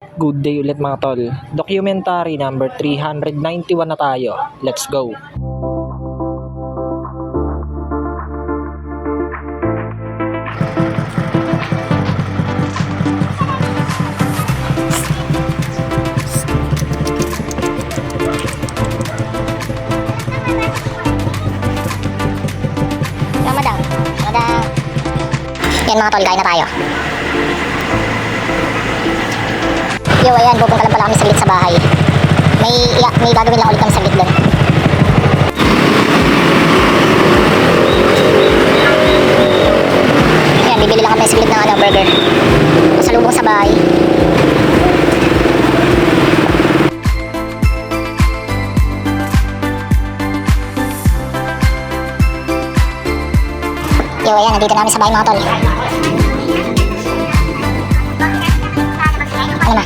Good day ulit mga tol. Documentary number 391 na tayo. Let's go! Madam. Yan mga tol, kain na tayo. Yo, ayan, pupunta lang pala kami saglit sa bahay. May gagawin lang ulit kami saglit doon. Ayan, bibili lang kami saglit ng burger. Pasalubong sa bahay. Yo, ayan, nandito na kami sa bahay mga tol. Ano na?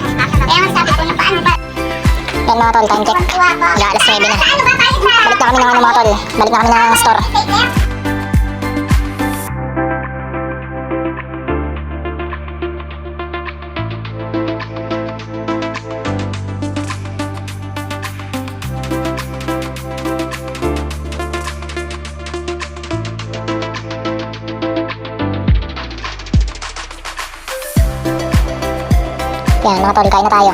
Yan mga tol, time check. Alas 9 na. Balik na kami ng mga tol. Balik na kami ng store. Yan mga tol, kain na tayo.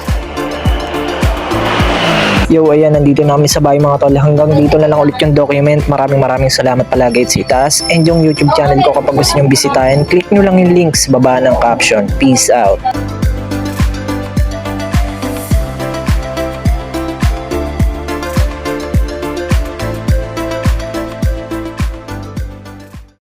Yo, ayan, nandito na kami sa bahay mga tol. Hanggang dito na lang ulit yung document. Maraming salamat palagi sa itaas. And yung YouTube channel ko, kapag gusto nyo bisitahin, click nyo lang yung links baba ng caption. Peace out!